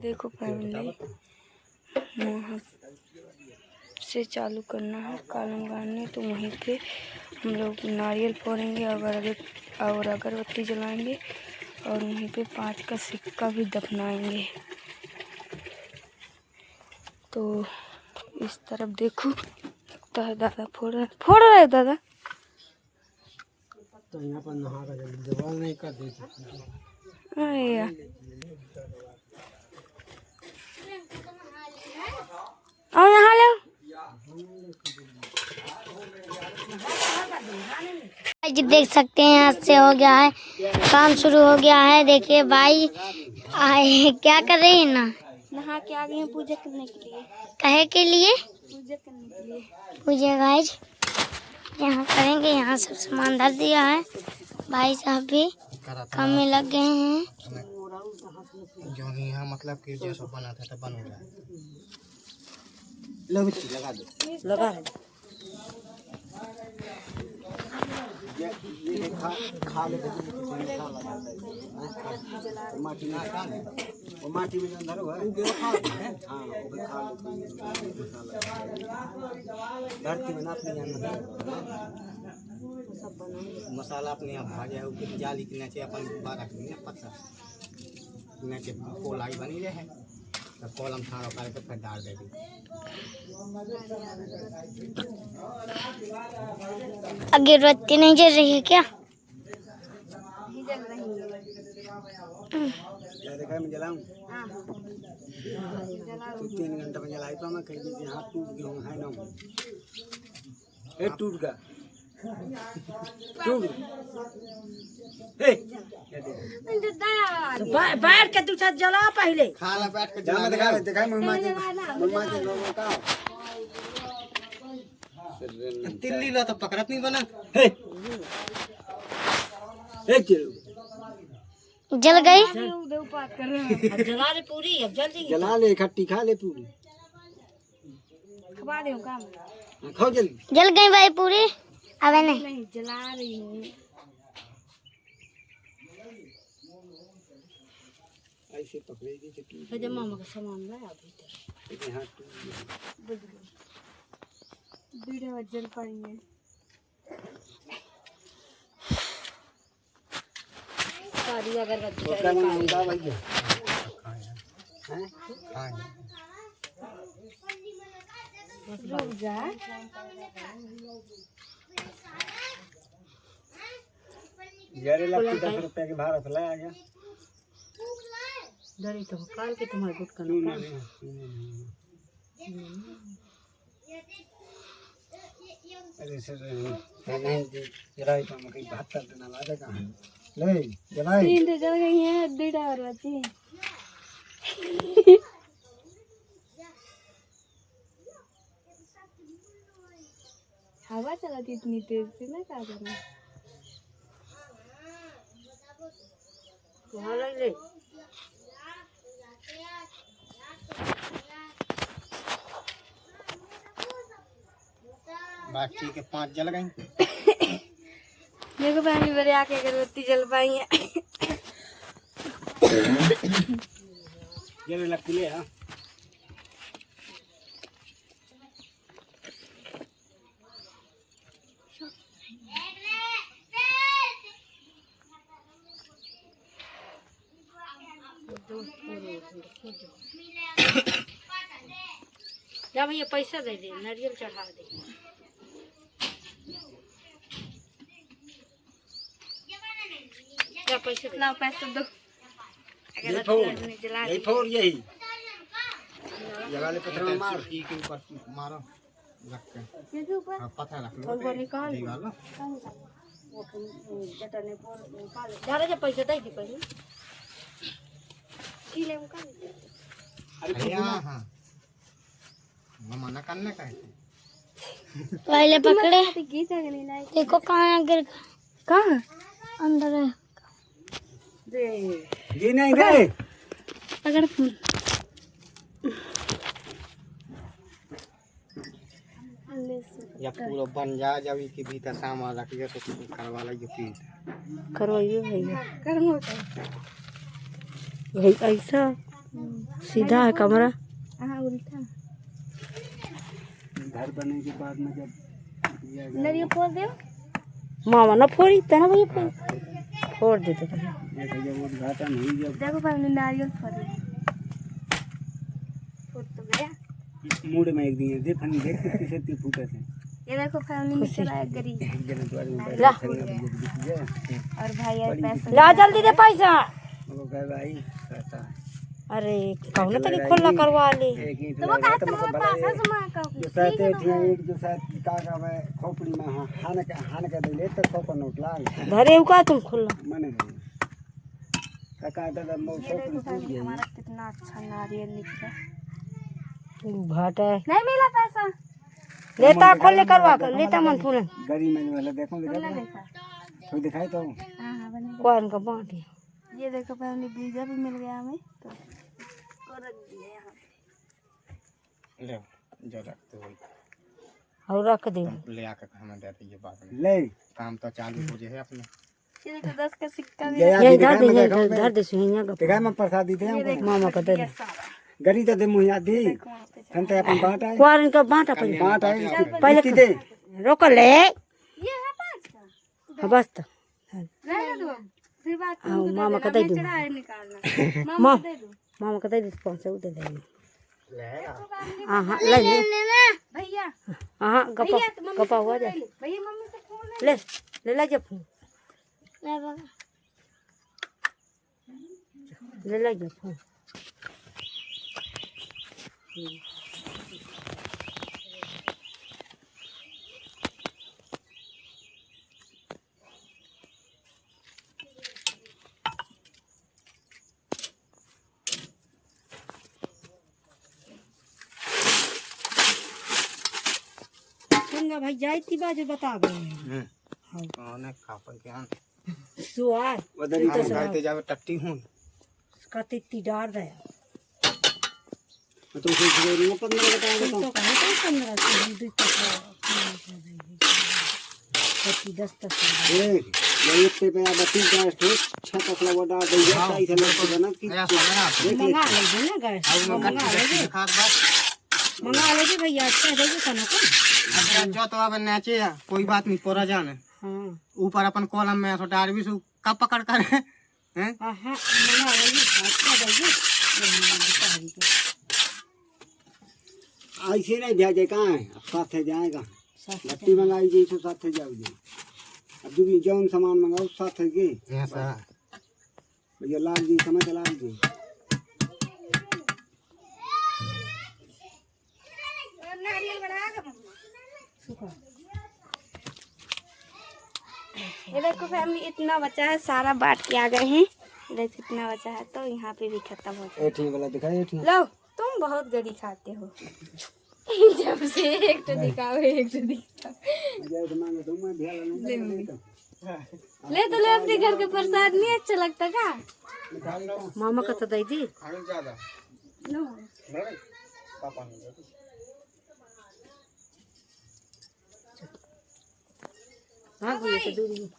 देखो फैमिली, वहाँ से चालू करना है कॉलम गाड़ने, तो वहीं पे हम लोग नारियल फोड़ेंगे और अगरबत्ती जलाएंगे और वहीं पे 5 का सिक्का भी दफनाएंगे। तो इस तरफ देखो, लगता है दादा फोड़ रहे हैं दादा। तो यहाँ पर नहा कर दीवार नहीं कर देती। आओ यहाँ लो। देख सकते हैं यहाँ से हो गया है, काम शुरू हो गया है। देखिए भाई आए क्या कर रहे हैं ना, नहा के आ गए हैं पूजा करने के लिए। कहे के लिए पूजा करने के लिए पूजा गाइज यहाँ करेंगे। यहाँ सब सामान धर दिया है, भाई साहब भी काम में लग गए हैं। जो यहाँ मतलब कि जैसा बना था बन रहा है। लगा दो, लगा है। ये खा ले माटी में खा ले, वो माटी में अंदर हुआ है। हाँ वो भी खा ले, धरती में ना अपने मसाला अपने आप भाजा है। ऊपर जाली के नीचे अपन बारह के पत्ता नीचे कोलाई बनी रहे, तो कॉलम ठाड़ा करके फिर डाल देगी। अगरबत्ती नहीं जल रही है क्या? नहीं जल रही है। देखा मैं जलाऊं तो 3 घंटा में जलाई तो मैं कहीं कि हाथ टूट गया है ना, ये टूट गया टूट बैठ के तू साथ जला पहले। खाला बैठ के जला देखा मम्मा के लोगों का तिल्ली ला तो पकड़त नहीं बना। जल गई। जला ले पूरी, अब जल्दी जला ले, खट्टी खा ले पूरी, खवा दे काम। खाओ जल्दी। जल गई भाई पूरी, अबे नहीं जला रही हूँ। ऐसे पकड़ेगी कि तो मामा का सामान लाया भीतर। हाथ वीडियो जल पाएंगे। सारी अगरबत्ती उसका नाम मुंडा भैया हैं। रुक जा। यारे लगती 10 रुपए के भारत लाया गया। डरी तो काल के तुम्हारे गुटका अरे सर नहीं जलाई तो मैं 72 दिन ला दे कहां ले जलाई 3 तो जल गई हैं, 2 और बची। हवा चलाती इतनी तेज से ना, क्या करना। वहाँ लग ले। बाकी के 5 जल गई। देखो पहली बार आके अगरबत्ती जल पाई है। ये लगती है। हां जा भैया पैसा दे दे, नारियल चढ़ा दे। क्या पैसा लाओ, पैसा दो। यही फोड़ यही जला ले, पत्थर में मार के ऊपर मारो रख के। हां पत्थर रख लो, निकाल निकालो। जा जा पैसा दे दी पहले। ले का अरे हां मम्मा ना करने का है। पहले पकड़े, देखो कहाँ गिर, कहाँ अंदर है। दे ये नहीं दे अगर या पूरा बन जा जब इसके भीतर सामान रखिए तो करवा लीजिए प्लीज। करवाइए भैया, करवा भाई ऐसा सीधा है कमरा। हाँ उल्टा। घर बनने के बाद में जब नारियल फोड़ दो। मामा ना फोड़ी तना भैया फोड़ देते थे। ये तो जब उद्घाटन हुई जब देखो फैमिली नारियल फोड़ तो गया। मूड में एक दिन दे फनी देख किसे ती फूटे थे। ये देखो फैमिली में चला है गरीब। ला और भाई यार पैसा ला जल्दी दे पैसा। वो कह भाई कहता अरे कौन तक खोला करवा ले। एक ईंट तो वो कहा तुम्हारे पास है सुमा का जो साथे थे ईंट जो साथ काका में खोपड़ी में हान के दे ले तो खोपड़ नोट लाल धरे का तुम खोला मने काका दादा मो ये देखो खोपड़ी फैमिली हमारा कितना अच्छा नारियल निकला। घाटा है। नहीं मिला पैसा। लेता खोले करवा कर लेता मन फूल गरी में वाला देखो तुमने देखो देखा? कोई दिखाई तो हाँ हाँ बने। कौन का बांटे। ये देखो फैमिली बीजा भी मिल गया हमें तो को रख दिए यहाँ पे। ले जो रखते हो और रख दे। ले आकर हमें दे दीजिए बाद में ले काम तो चालू हो जाए अपने। ये देखो 10 का सिक्का भी ये धर दे सुनिया का देखा मैं प्रसादी थे हमको मामा का दे दे। गरी तो दे मुहिया दी संते अपन बांट है कौन का बांटा पहले बांट है पहले दे रोक ले। ये है 5 का। हाँ बस तो रहने दो फिर बात हाँ मामा का दे दूँ। चढ़ाए निकालना। मामा को दे दो। मामा का दे दे 500 दे दे। ले हाँ हाँ ले ले। भैया हाँ गपा गपा हुआ जा भैया मम्मी से फोन ले ले ले जब ले ले जब फोन। भाई जाती बाजू बता गए कौन खापर के आन सुआर उधर ही जाते जावे टट्टी हूं कतिती डार दे तो फिर जरूरी है 15 बता दे तो कहां तो 15 से 2 तक 10 तक ए ये इतने पे अब 30 गैस तो 6 तक लगा दे दिया सही से लोग बना कि मंगा ले ना गैस मंगा ले भैया अच्छा देगी खाना को। अच्छा जो तो अब नीचे कोई बात नहीं पोरा जाने हां ऊपर अपन कॉलम में तो डारवी सु कब पकड़ कर हैं हां हां मंगा ले अच्छा देगी। ऐसे नहीं भेजे कहाँ है अब साथ है जाएगा लट्टी मंगाई जी तो साथ है जाओगे अब जो भी जौन सामान मंगाओ साथ है के भैया लाल जी समझ लाल जी ये देखो फैमिली इतना बचा है सारा बांट के आ गए हैं। देखो इतना बचा है तो यहाँ पे भी खत्म हो जाए। एठी वाला दिखाई एठी लो तुम बहुत गरी खाते हो। जब से एक तो दिखाओ एक तो दिखाओ। जैसे मांगे तो मैं भेल नहीं ले तो ले अपने घर के प्रसाद नहीं अच्छा लगता का। मामा का तो दे दी खाने ज्यादा नो नहीं पापा ने हां ये तो दूरी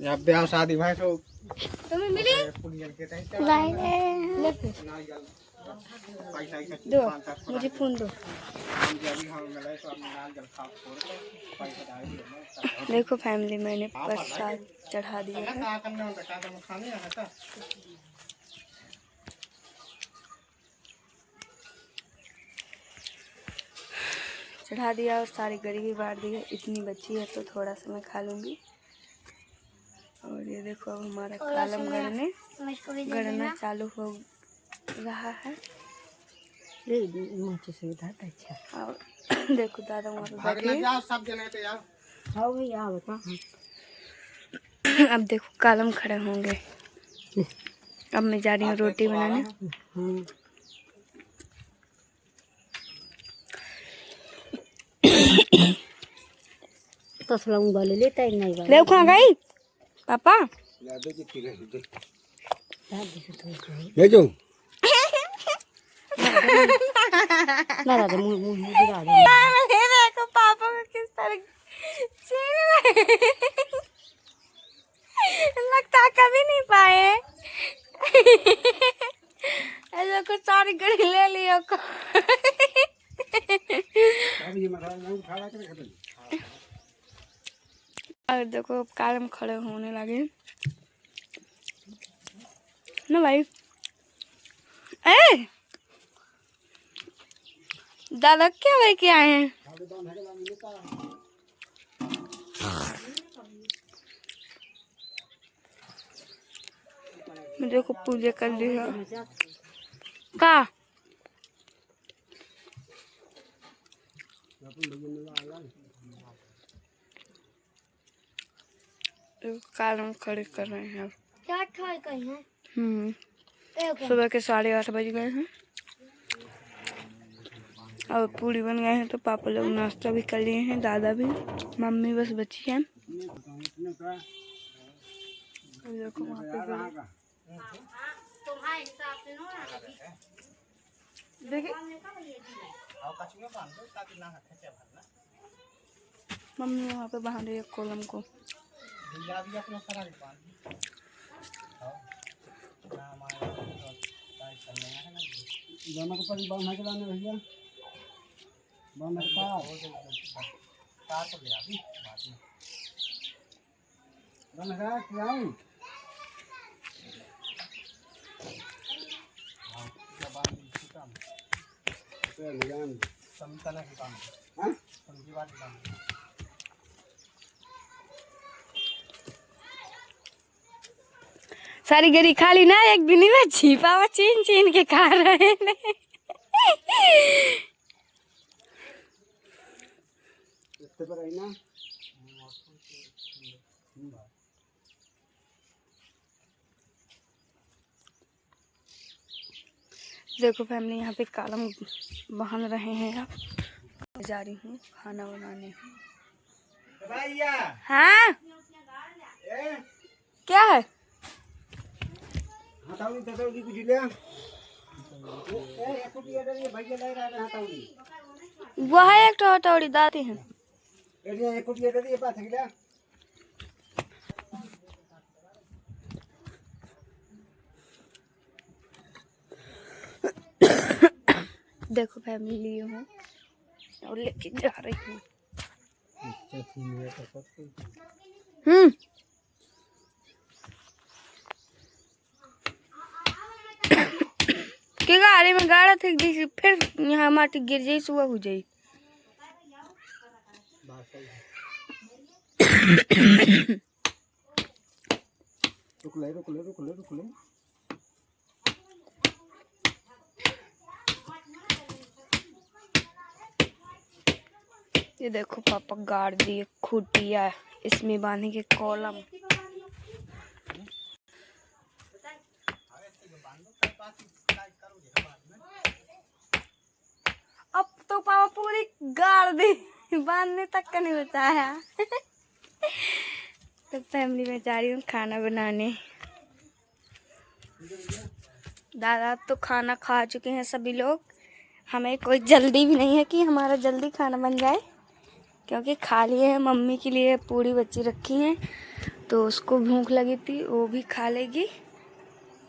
या ब्याह शादी भाई तो तुम्हें मिली पुनियल के तय ले फिर पैसा ही दो मुझे फोन दो। देखो फैमिली मैंने प्रसाद चढ़ा दिया है। चढ़ा दिया और सारी गरीबी बांट दी है। इतनी बची है तो थोड़ा सा मैं खा लूँगी। और ये देखो अब हमारा कॉलम गड़ना चालू हो रहा है। ले नीचे से उधर अच्छा और देखो दादा वहाँ पे बैठे हैं। हां भैया बता अब देखो कॉलम खड़े होंगे। अब मैं जा रही हूँ रोटी बनाने। हां तो सलाम वाले लेता ही नहीं वाला ले कहाँ गई पापा। ले जो ना राजा मुंह गिरा दे। देखो पापा को किस तरह लगता कभी नहीं पाए। ऐसा कुछ सारी गड़ी ले लिया को। अब ये मसाला नहीं खा के खत्म। और देखो अब कालम खड़े होने लगे ना भाई। ए दादा क्या भाई क्या आए हैं? देखो पूजा कर ली है का। कालम खड़े कर रहे हैं अब। सुबह के 8:30 बज गए हैं और पूरी बन गए हैं। तो पापा लोग नाश्ता भी कर लिए हैं, दादा भी, मम्मी बस बची है। देखो वहाँ पे देखिए मम्मी वहाँ पे बांध रही है कोलम को। दोनों को परी बांध के लाने भैया, बांध के तार तो ले अभी बाद में बांध के क्या है तो निजाम समतला के काम हां समझी बात काम। सारी गरी खाली ना, एक भी नहीं बची। पापा छीन छीन के खा रहे हैं। इससे पर आई ना देखो फैमिली यहाँ पे कालम बांध रहे हैं। अब जा रही हूँ खाना बनाने। भैया हाँ क्या है? हथौड़ी हथौड़ी कुछ ले ए कुटिया दे भैया ले रहा है हथौड़ी। वो है एक तो हथौड़ी दाती है। ए कुटिया दे पास गया। देखो फैमिली लिए हूँ और लेके जा रही हूँ। के गाड़ी में गाड़ा थे फिर यहाँ माटी गिर जाई, सुबह हो जाई। रुक ले ये देखो पापा गाड़ दिए खूटिया, इसमें बांधेंगे कॉलम। अब तो पापा पूरी गाड़ दी, बांधने तक का नहीं बताया। तो फैमिली में जा रही हूँ खाना बनाने। दादा तो खाना खा चुके हैं सभी लोग। हमें कोई जल्दी भी नहीं है कि हमारा जल्दी खाना बन जाए, क्योंकि खा लिए हैं। मम्मी के लिए पूरी बच्ची रखी हैं तो उसको भूख लगी थी, वो भी खा लेगी।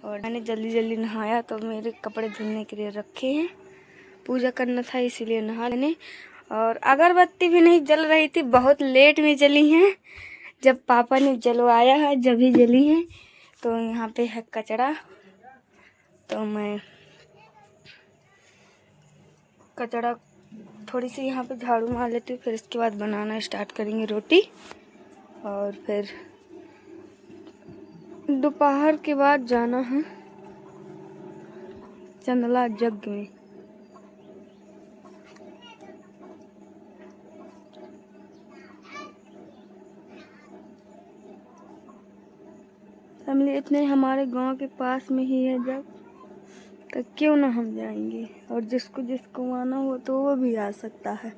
और मैंने जल्दी जल्दी नहाया तो मेरे कपड़े धुलने के लिए रखे हैं। पूजा करना था इसीलिए नहा लेने। और अगरबत्ती भी नहीं जल रही थी, बहुत लेट में जली हैं। जब पापा ने जलवाया है जब ही जली हैं। तो यहाँ पे है कचरा, तो मैं कचरा थोड़ी सी यहाँ पे झाड़ू मार लेती हूँ। फिर इसके बाद बनाना स्टार्ट करेंगे रोटी। और फिर दोपहर के बाद जाना है चंदला जग में। फैमिली इतने हमारे गांव के पास में ही है जग, तो क्यों ना हम जाएंगे। और जिसको आना हो तो वो भी आ सकता है।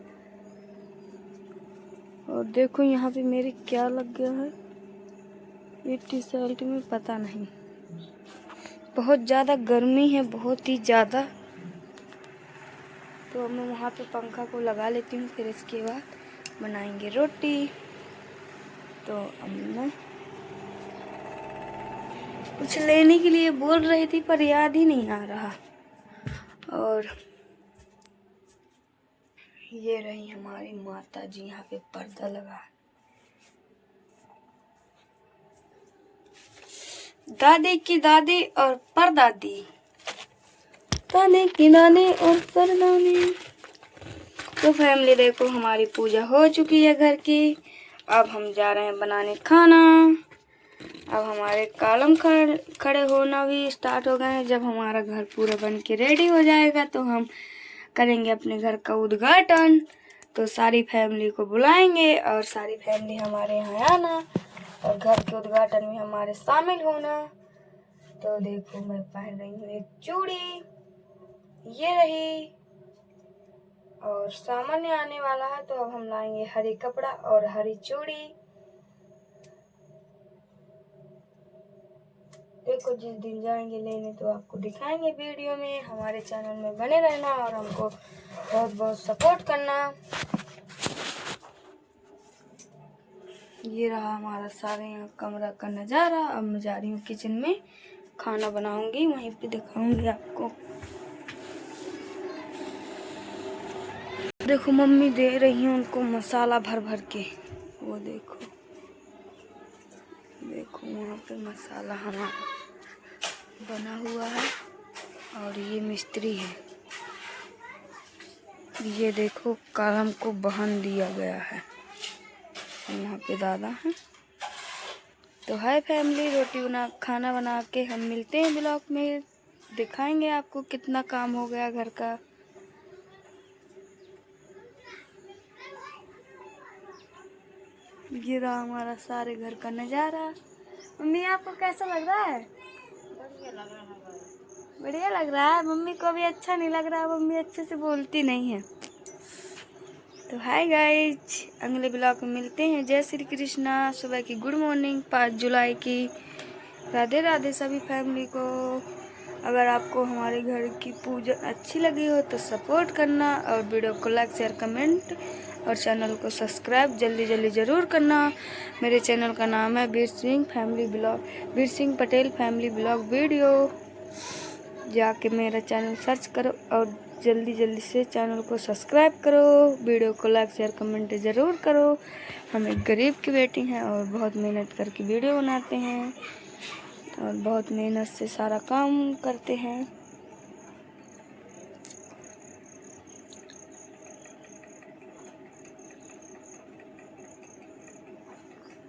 और देखो यहाँ पे मेरे क्या लग गया है ये टी-शर्ट में, पता नहीं। बहुत ज़्यादा गर्मी है, बहुत ही ज़्यादा। तो मैं वहाँ पे पंखा को लगा लेती हूँ, फिर इसके बाद बनाएंगे रोटी। तो अब मैं कुछ लेने के लिए बोल रही थी पर याद ही नहीं आ रहा। और ये रही हमारी माता जी, यहाँ पे पर्दा लगा है। दादी की दादी और परदादी, दादी की दादी और परदादी। तो फैमिली देखो हमारी पूजा हो चुकी है घर की। अब हम जा रहे हैं बनाने खाना। अब हमारे कॉलम खड़े होना भी स्टार्ट हो गए हैं। जब हमारा घर पूरा बन के रेडी हो जाएगा तो हम करेंगे अपने घर का उद्घाटन। तो सारी फैमिली को बुलाएंगे और सारी फैमिली हमारे यहाँ आना और घर के उद्घाटन में हमारे शामिल होना। तो देखो मैं पहन रही हूँ एक चूड़ी, ये रही। और सामान्य आने वाला है तो अब हम लाएंगे हरी कपड़ा और हरी चूड़ी। देखो जिस दिन जाएंगे लेने तो आपको दिखाएंगे वीडियो में। हमारे चैनल में बने रहना और हमको बहुत बहुत सपोर्ट करना। ये रहा हमारा सारे यहाँ कमरा का नज़ारा। अब मैं जा रही हूँ किचन में, खाना बनाऊंगी, वहीं पे दिखाऊंगी आपको। देखो मम्मी दे रही है उनको मसाला भर भर के। वो देखो देखो वहाँ पे मसाला हमारा बना हुआ है। और ये मिस्त्री है। ये देखो कॉलम को बहन दिया गया है। वहाँ पे दादा हैं। तो हाय फैमिली, खाना बना के हम मिलते हैं ब्लॉग में। दिखाएंगे आपको कितना काम हो गया घर का। ये रहा हमारा सारे घर का नज़ारा। मम्मी आपको कैसा लग रहा है? बढ़िया लग रहा है। मम्मी को भी अच्छा नहीं लग रहा। मम्मी अच्छे से बोलती नहीं है। तो हाय गाइज, अगले ब्लॉग में मिलते हैं। जय श्री कृष्णा। सुबह की गुड मॉर्निंग 5 जुलाई की। राधे राधे सभी फैमिली को। अगर आपको हमारे घर की पूजा अच्छी लगी हो तो सपोर्ट करना और वीडियो को लाइक शेयर कमेंट और चैनल को सब्सक्राइब जल्दी ज़रूर करना। मेरे चैनल का नाम है Veer Singh family blog, Veer Singh Patel family blog video. जाके मेरा चैनल सर्च करो और जल्दी से चैनल को सब्सक्राइब करो। वीडियो को लाइक शेयर कमेंट ज़रूर करो। हम एक गरीब की बेटी हैं और बहुत मेहनत करके वीडियो बनाते हैं और बहुत मेहनत से सारा काम करते हैं।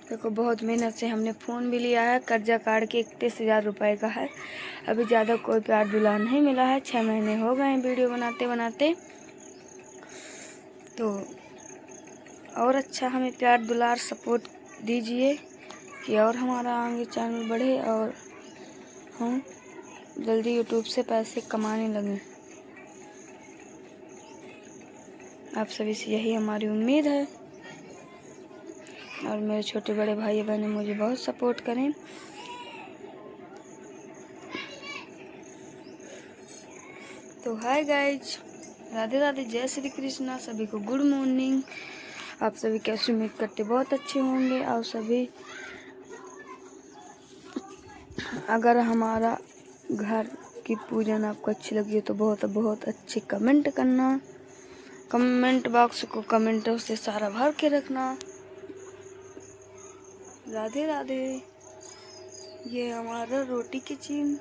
देखो बहुत मेहनत से हमने फ़ोन भी लिया है, कर्जा काट के 31,000 रुपये का है। अभी ज़्यादा कोई प्यार दुलार नहीं मिला है। 6 महीने हो गए हैं वीडियो बनाते बनाते। तो और अच्छा हमें प्यार दुलार सपोर्ट दीजिए कि और हमारा आगे चैनल बढ़े और हम जल्दी यूट्यूब से पैसे कमाने लगें। आप सभी से यही हमारी उम्मीद है। और मेरे छोटे बड़े भाई बहन मुझे बहुत सपोर्ट करें। तो हाय गाइज, राधे राधे, जय श्री कृष्णा। सभी को गुड मॉर्निंग। आप सभी कैसे उम्मीद करते बहुत अच्छे होंगे। और सभी अगर हमारा घर की पूजन आपको अच्छी लगी तो बहुत अच्छे कमेंट करना। कमेंट बॉक्स को कमेंटों से सारा भर के रखना। राधे राधे। ये हमारा रोटी की चीन।